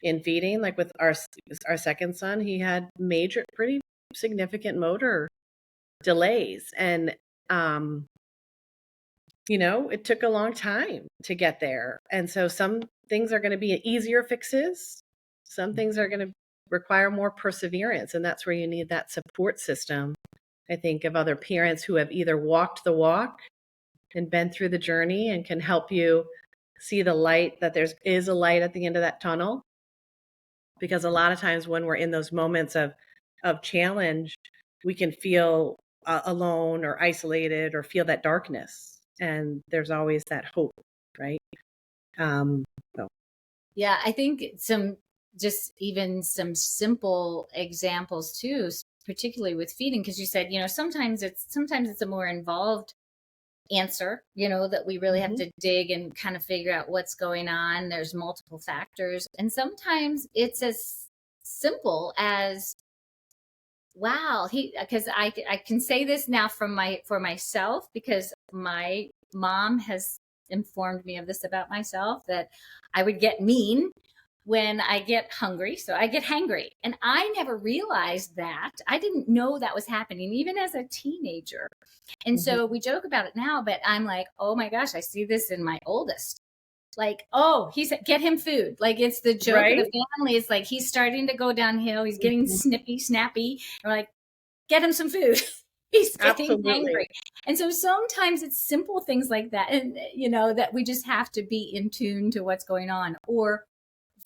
in feeding. Like with our second son, he had major, pretty significant motor delays, and um, it took a long time to get there. And so some things are going to be easier fixes. Some things are going to require more perseverance, and that's where you need that support system. I think of other parents who have either walked the walk and been through the journey and can help you see the light, that there is a light at the end of that tunnel. Because a lot of times when we're in those moments of challenge, we can feel alone or isolated or feel that darkness, and there's always that hope, right? um so. Yeah. I think just even some simple examples too, particularly with feeding, because you said, sometimes it's a more involved answer, that we really have Mhm. to dig and kind of figure out what's going on. There's multiple factors. And sometimes it's as simple as, wow, because I can say this now for myself, because my mom has informed me of this about myself, that I would get mean when I get hungry. So I get hangry. And I never realized that. I didn't know that was happening, even as a teenager. And Mhm. so we joke about it now, but I'm like, oh my gosh, I see this in my oldest. Like, oh, he said, get him food. Like, it's the joke of the Right. family. It's like he's starting to go downhill. He's getting Mhm. snippy, snappy. And we're like, get him some food. He's getting Absolutely. angry. And so sometimes it's simple things like that. And, that we just have to be in tune to what's going on. Or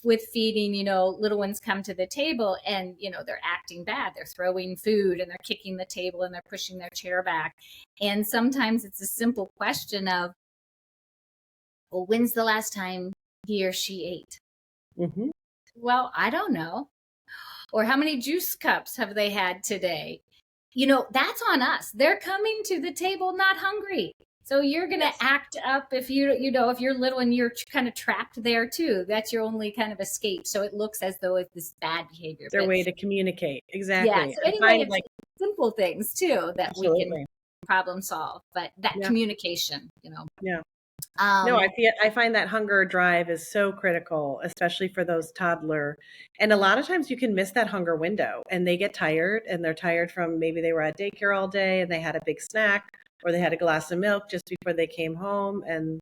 with feeding, little ones come to the table and, they're acting bad. They're throwing food and they're kicking the table and they're pushing their chair back. And sometimes it's a simple question of, well, when's the last time he or she ate? Mhm. Well, I don't know. Or how many juice cups have they had today? That's on us. They're coming to the table not hungry. So you're going to act up if if you're little and you're kind of trapped there too. That's your only kind of escape. So it looks as though it's this bad behavior. Their But way to communicate. yeah. Exactly. So I anyway, find it's like, simple things too that we can absolutely. problem solve, but that Yeah. communication, Yeah. No, Um, I find that hunger drive is so critical, especially for those toddler. And a lot of times you can miss that hunger window and they get tired, and they're tired from maybe they were at daycare all day and they had a big snack, or they had a glass of milk just before they came home, and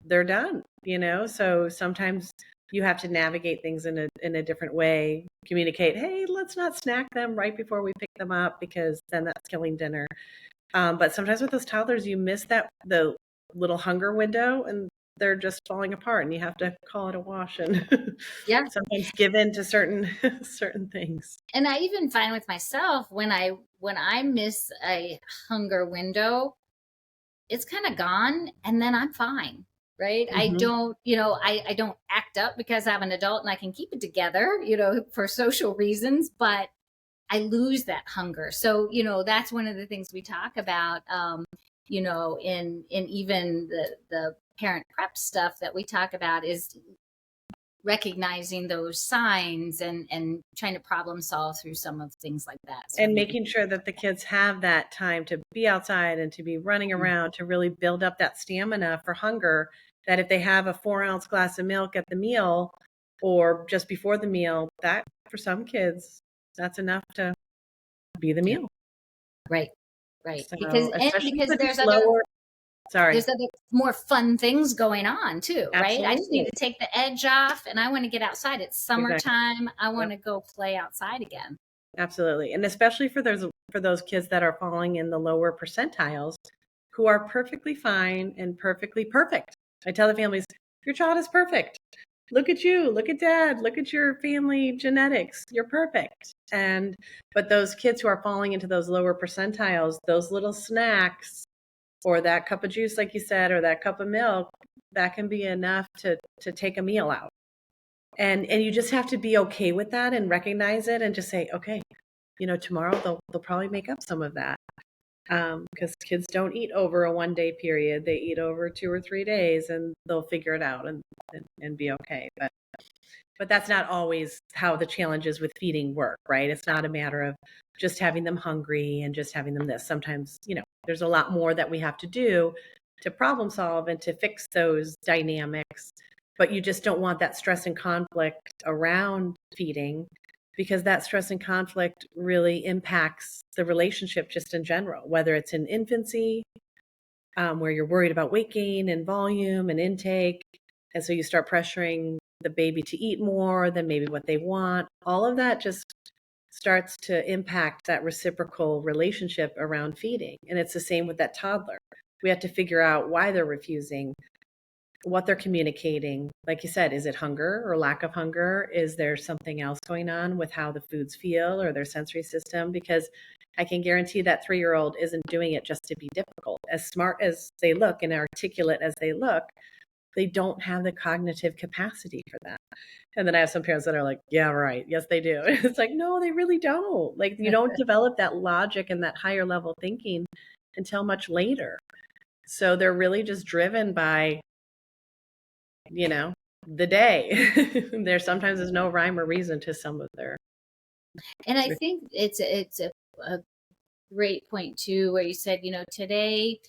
they're done, So sometimes you have to navigate things in a different way, communicate, hey, let's not snack them right before we pick them up, because then that's killing dinner. But sometimes with those toddlers, you miss the little hunger window, and they're just falling apart, and you have to call it a wash and yeah. sometimes give in to certain certain things. And I even find with myself when I miss a hunger window, it's kind of gone and then I'm fine. Right. I Hmm. don't, I don't act up because I'm an adult and I can keep it together, for social reasons, but I lose that hunger. So, that's one of the things we talk about, in even the parent prep stuff that we talk about is recognizing those signs and trying to problem solve through some of things like that. So And making sure that the kids have that time to be outside and to be running around, to really build up that stamina for hunger, that if they have a 4-ounce glass of milk at the meal or just before the meal, that for some kids, that's enough to be the yeah, meal. right, right. So especially Because for these lower, sorry, there's other more fun things going on too, right? I just need absolutely, to take the edge off and I want to get outside. It's exactly, summertime. I yep, want to go play outside again. absolutely, and especially for those kids that are falling in the lower percentiles, who are perfectly fine and perfectly perfect. I tell the families, your child is perfect. Look at you, look at dad, look at your family genetics. You're perfect. But those kids who are falling into those lower percentiles, those little snacks or that cup of juice, like you said, or that cup of milk, that can be enough to take a meal out. And you just have to be okay with that and recognize it and just say, okay, tomorrow they'll probably make up some of that. Because kids don't eat over a 1-day period. They eat over 2 or 3 days, and they'll figure it out and be okay. But that's not always how the challenges with feeding work, right? It's not a matter of just having them hungry and just having them this. Sometimes, there's a lot more that we have to do to problem solve and to fix those dynamics. But you just don't want that stress and conflict around feeding, because that stress and conflict really impacts the relationship just in general, whether it's in infancy, where you're worried about weight gain and volume and intake. And so you start pressuring the baby to eat more than maybe what they want. All of that just starts to impact that reciprocal relationship around feeding. And it's the same with that toddler. We have to figure out why they're refusing, what they're communicating. Like you said, is it hunger or lack of hunger? Is there something else going on with how the foods feel or their sensory system? Because I can guarantee that 3-year-old isn't doing it just to be difficult. As smart as they look and articulate as they look, they don't have the cognitive capacity for that. And then I have some parents that are like, yeah, right. Yes, they do. It's like, no, they really don't. Like, you don't develop that logic and that higher level thinking until much later. So they're really just driven by, the day. Sometimes there's no rhyme or reason to some of their. And I think it's a great point too, where you said, today,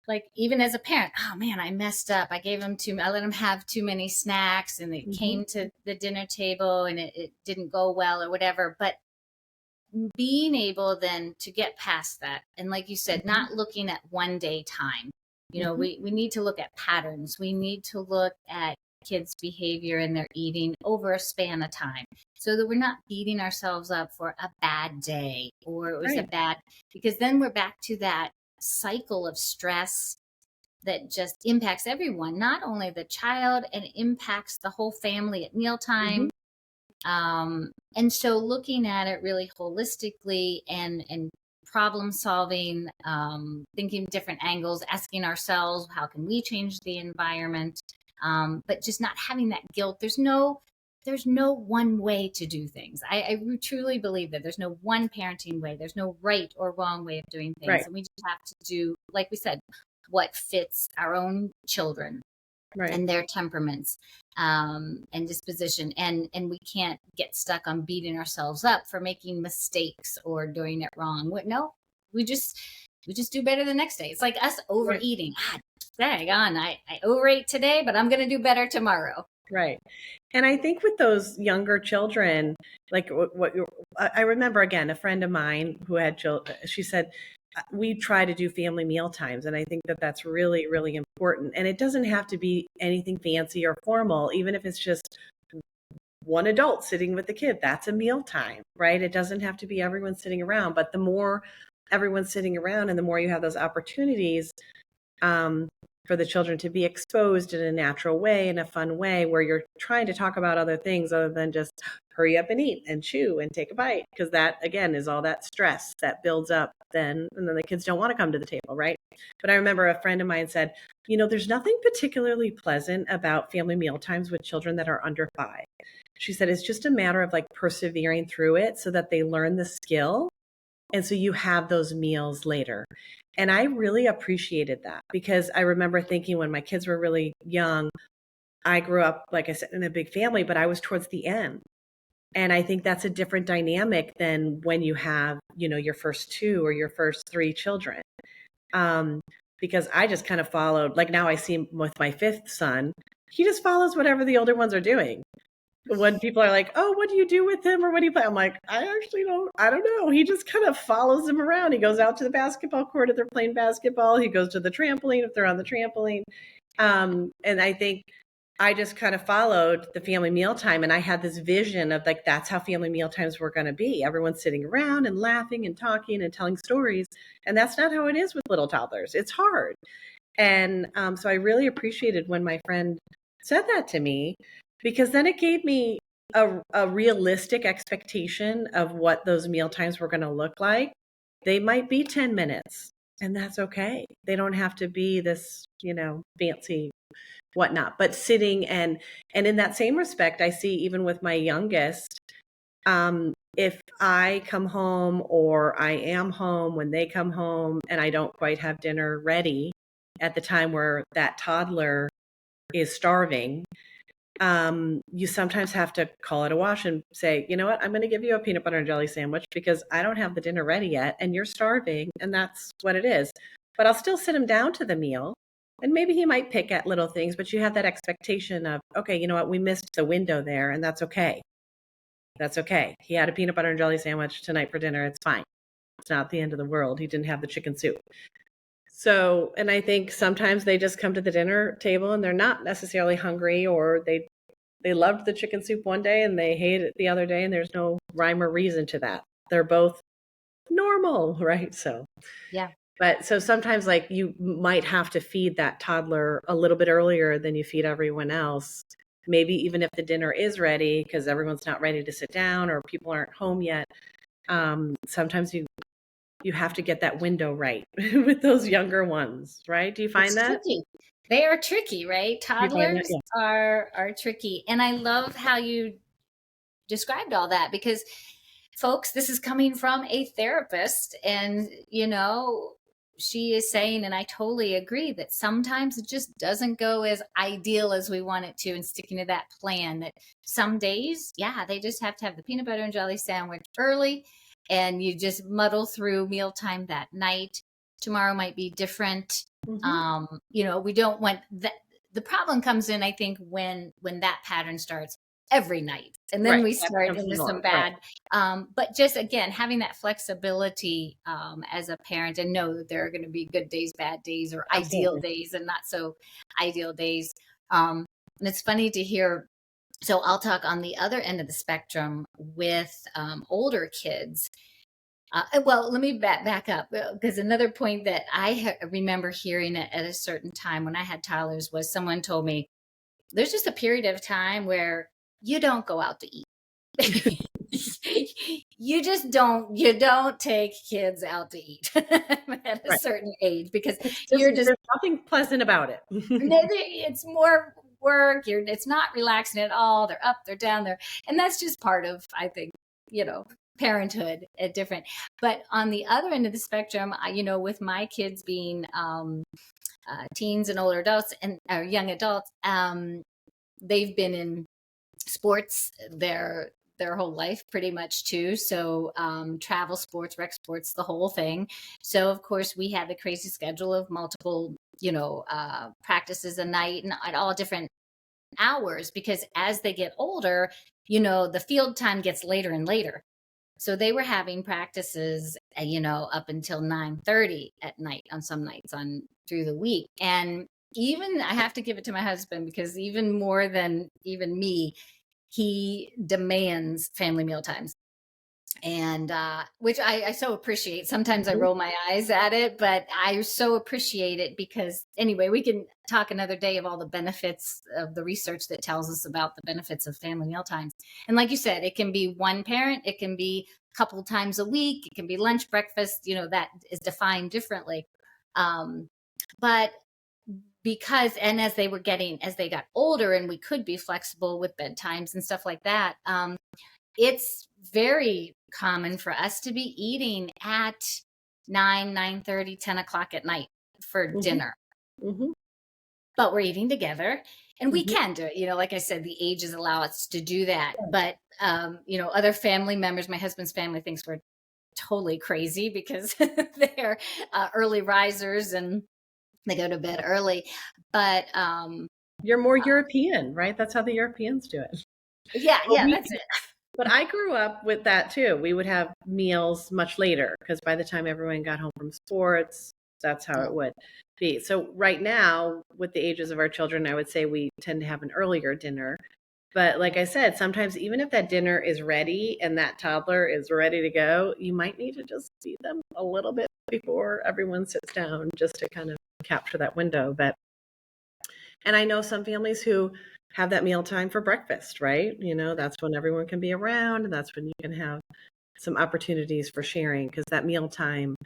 like even as a parent, oh man, I messed up. I let them have too many snacks and it Mhm. came to the dinner table and it didn't go well or whatever. But being able then to get past that. And like you said, Mhm. not looking at 1-day time. Mhm. We need to look at patterns. We need to look at kids' behavior and their eating over a span of time so that we're not beating ourselves up for a bad day or it was a Right. bad, because then we're back to that cycle of stress that just impacts everyone, not only the child, and impacts the whole family at Mhm. mealtime. And so looking at it really holistically and problem solving, thinking different angles, asking ourselves, how can we change the environment? But just not having that guilt. There's no one way to do things. I truly believe that there's no one parenting way. There's no right or wrong way of doing things. Right. And we just have to do, like we said, what fits our own children Right. and their temperaments and disposition, and we can't get stuck on beating ourselves up for making mistakes or doing it wrong. No, we just do better the next day. It's like us Right. overeating. Dang on, I overate today, but I'm going to do better tomorrow. Right. And I think with those younger children, like I remember again, a friend of mine who had children, she said, we try to do family meal times. And I think that that's really, really important. And it doesn't have to be anything fancy or formal, even if it's just one adult sitting with the kid, that's a meal time, right? It doesn't have to be everyone sitting around, but the more everyone's sitting around and the more you have those opportunities, for the children to be exposed in a natural way, in a fun way, where you're trying to talk about other things other than just hurry up and eat and chew and take a bite. Because that, again, is all that stress that builds up then, and then the kids don't want to come to the table, right? But I remember a friend of mine said, there's nothing particularly pleasant about family meal times with children that are under 5. She said, it's just a matter of like persevering through it so that they learn the skill. And so you have those meals later. And I really appreciated that because I remember thinking when my kids were really young, I grew up, like I said, in a big family, but I was towards the end. And I think that's a different dynamic than when you have, your first 2 or your first 3 children. Because I just kind of followed, like now I see with my 5th son, he just follows whatever the older ones are doing. When people are like, oh, what do you do with him or what do you play? I'm like, I don't know. He just kind of follows them around. He goes out to the basketball court if they're playing basketball. He goes to the trampoline if they're on the trampoline. And I think I just kind of followed the family meal time. And I had this vision of like, that's how family meal times were going to be. Everyone's sitting around and laughing and talking and telling stories. And that's not how it is with little toddlers. It's hard. And so I really appreciated when my friend said that to me, because then it gave me a realistic expectation of what those meal times were going to look like. They might be 10 minutes, and that's okay. They don't have to be this, fancy whatnot, but sitting and in that same respect, I see even with my youngest, if I come home or I am home when they come home and I don't quite have dinner ready at the time where that toddler is starving, you sometimes have to call it a wash and say, you know what, I'm going to give you a peanut butter and jelly sandwich because I don't have the dinner ready yet and you're starving and that's what it is. But I'll still sit him down to the meal and maybe he might pick at little things, but you have that expectation of, okay, you know what, we missed the window there and that's okay. That's okay. He had a peanut butter and jelly sandwich tonight for dinner. It's fine. It's not the end of the world. He didn't have the chicken soup. So, and I think sometimes they just come to the dinner table and they're not necessarily hungry, or they loved the chicken soup one day and they hate it the other day, and there's no rhyme or reason to that. They're both normal, right? So, Yeah. but so sometimes like you might have to feed that toddler a little bit earlier than you feed everyone else. Maybe even if the dinner is ready because everyone's not ready to sit down or people aren't home yet. Sometimes you have to get that window right with those younger ones, right? Do you find It's that? tricky. They are tricky, right? Do you find that? Toddlers Yeah. are tricky. And I love how you described all that because folks, this is coming from a therapist, and she is saying, and I totally agree, that sometimes it just doesn't go as ideal as we want it to, and sticking to that plan. That some days, yeah, they just have to have the peanut butter and jelly sandwich early, and you just muddle through mealtime that night. Tomorrow might be different. We don't want that. The problem comes in, I think, when that pattern starts every night, and then Right. we That start becomes into the some norm. Right. bad. But just again, having that flexibility as a parent, and know that there are going to be good days, bad days, or ideal Absolutely. days and not so ideal days. And it's funny to hear. So I'll talk on the other end of the spectrum with older kids. Well, let me back up, because another point that I remember hearing at a certain time when I had toddlers was someone told me, there's just a period of time where you don't go out to eat. You just you don't take kids out to eat at a Right. certain age, because There's you're just nothing pleasant about it. it's more work. It's not relaxing at all. They're up, they're down there, and that's just part of, I think, parenthood at different. But on the other end of the spectrum, with my kids being teens and older adults and young adults, they've been in sports their whole life pretty much too. So travel sports, rec sports, the whole thing. So of course we have a crazy schedule of multiple, practices a night and at all different hours, because as they get older, the field time gets later and later. So they were having practices, up until 9:30 at night on some nights on through the week. And even I have to give it to my husband, because even more than even me, he demands family meal times. And which I so appreciate. Sometimes I Mhm. roll my eyes at it, but I so appreciate it, because anyway, we can talk another day of all the benefits of the research that tells us about the benefits of family meal times. And like you said, it can be one parent, it can be a couple times a week, it can be lunch, breakfast, that is defined differently. um, but because, and as they got older and we could be flexible with bedtimes and stuff like that, it's very common for us to be eating at 9:30, 10 o'clock at night for Mhm. dinner. Mhm. But we're eating together, and we Mhm. can do it. Like I said, the ages allow us to do that. But other family members, my husband's family thinks we're totally crazy, because they're early risers and they go to bed early. But You're more uh, European, right? That's how the Europeans do it. yeah, Well, yeah, that's it. but I grew up with that too. We would have meals much later because by the time everyone got home from sports, that's how Yeah, it would be. So right now, with the ages of our children, I would say we tend to have an earlier dinner. But like yeah, I said, sometimes even if that dinner is ready and that toddler is ready to go, you might need to just feed them a little bit before everyone sits down just to kind of capture that window. But and I know some families who have that meal time for breakfast, right? That's when everyone can be around and that's when you can have some opportunities for sharing because that meal time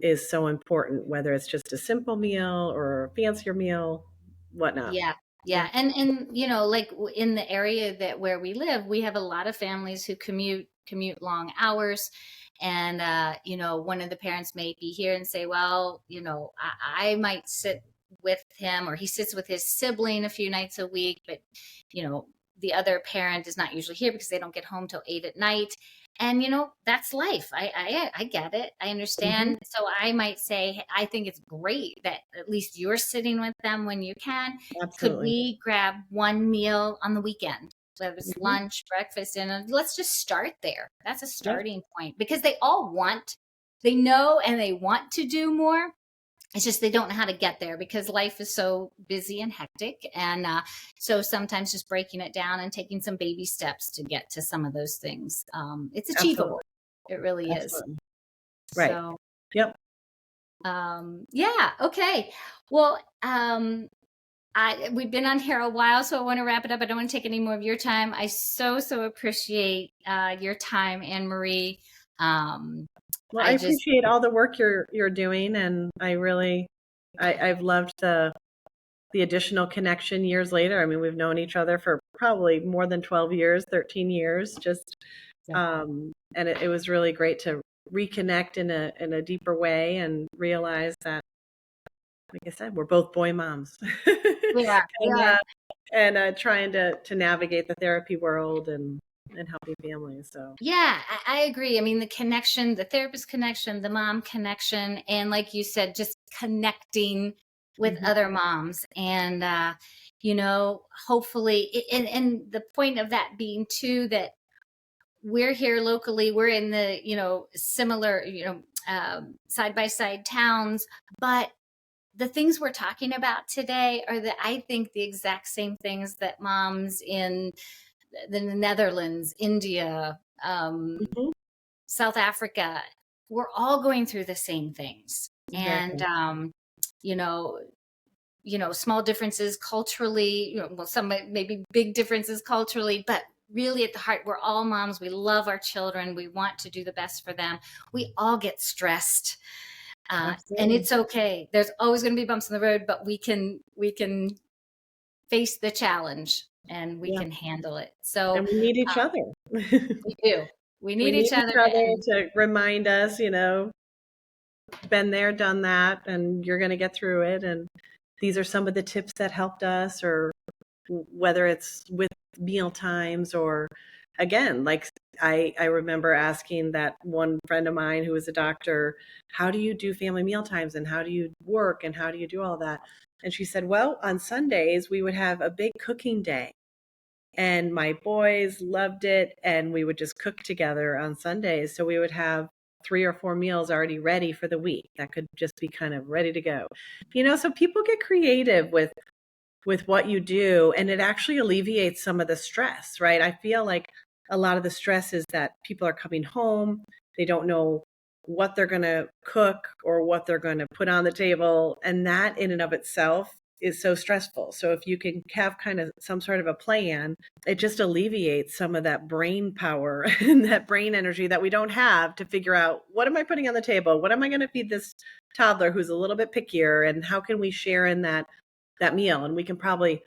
is so important, whether it's just a simple meal or a fancier meal, whatnot. yeah, Yeah. yeah. And like in the area that where we live, we have a lot of families who commute long hours. And one of the parents may be here and say, well, I might sit with him, or he sits with his sibling a few nights a week, but you know the other parent is not usually here because they don't get home till 8 at night. And that's life. I get it, I Hmm. understand. So I might say, "Hey, I think it's great that at least you're sitting with them when you can. Could Absolutely. we grab one meal on the weekend, whether it's Hmm. lunch, breakfast, and let's just start there. That's a Yep. starting point, because they know and they want to do more. It's just they don't know how to get there because life is so busy and hectic. And so sometimes just breaking it down and taking some baby steps to get to some of those things, it's achievable. Absolutely. It really is. Absolutely. Right. So Yep. yeah, okay. Well, we've been on here a while, so I want to wrap it up. I don't want to take any more of your time. I so appreciate your time, Anne Marie. Um, Well, I I just appreciate all the work you're doing, and I've loved the additional connection years later. I mean, we've known each other for probably more than 12 years, 13 years, just Yeah. and it was really great to reconnect in a deeper way and realize that, like I said, we're both boy moms. Yeah, we and are. trying to navigate the therapy world and helping families. So Yeah, I agree. I mean, the connection, the therapist connection, the mom connection, and like you said, just connecting with mhm, other moms. And, hopefully, and the point of that being too, that we're here locally, we're in the, similar, side by side towns, but the things we're talking about today are I think the exact same things that moms in the Netherlands, India, mhm, South Africa, we're all going through the same things. And exactly. you know, small differences culturally, well, some maybe big differences culturally, but really at the heart, we're all moms. We love our children. We want to do the best for them. We all get stressed. And Absolutely. it's okay. There's always going to be bumps in the road, but we can face the challenge and we Yeah. can handle it. So And we need each other. we do. We We need need each each other, other and to remind us, been there, done that, and you're going to get through it. And these are some of the tips that helped us, or whether it's with meal times or again, like I remember asking that one friend of mine who was a doctor, how do you do family meal times and how do you work and how do you do all that? And she said, well, on Sundays we would have a big cooking day. And my boys loved it. And we would just cook together on Sundays. So we would have 3 or 4 meals already ready for the week that could just be kind of ready to go. So people get creative with what you do, and it actually alleviates some of the stress, right? I feel like a lot of the stress is that people are coming home, they don't know what they're going to cook or what they're going to put on the table, and that in and of itself is so stressful. So if you can have kind of some sort of a plan, it just alleviates some of that brain power and that brain energy that we don't have to figure out, what am I putting on the table? What am I going to feed this toddler who's a little bit pickier, and how can we share in that meal? And we can probably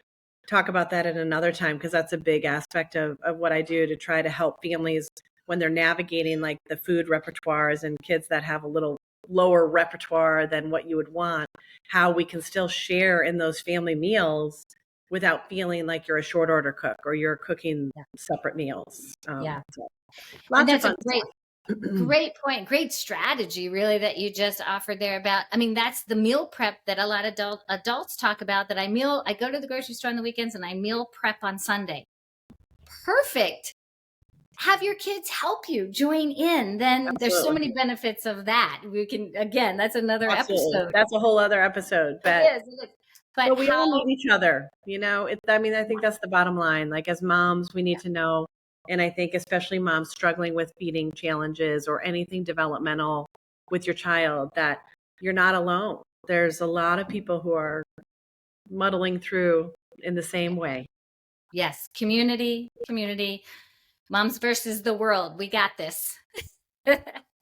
talk about that at another time, because that's a big aspect of what I do to try to help families when they're navigating like the food repertoires and kids that have a little lower repertoire than what you would want, how we can still share in those family meals without feeling like you're a short order cook or you're cooking separate meals. Yeah. So And lots of that's a fun stuff. great point, great strategy, really, that you just offered there about, I mean, that's the meal prep that a lot of adults talk about, that I go to the grocery store on the weekends and I meal prep on Sunday. Perfect. Have your kids help you join in. Then there's so many benefits of that. We can, again, that's another episode. That's a whole other episode. It is. But we all need each other, I think that's the bottom line. Like, as moms, we need to know. And I think especially moms struggling with feeding challenges or anything developmental with your child, that you're not alone. There's a lot of people who are muddling through in the same way. Yes. Community. Moms versus the world. We got this.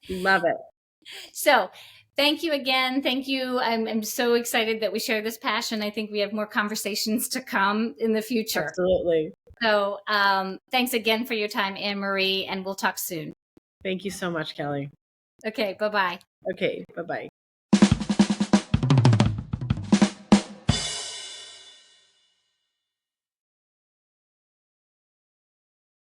Love it. So thank you again. Thank you. I'm so excited that we share this passion. I think we have more conversations to come in the future. Absolutely. So thanks again for your time, Ann Marie, and we'll talk soon. Thank you so much, Kelly. Okay. Bye-bye. Okay. Bye-bye.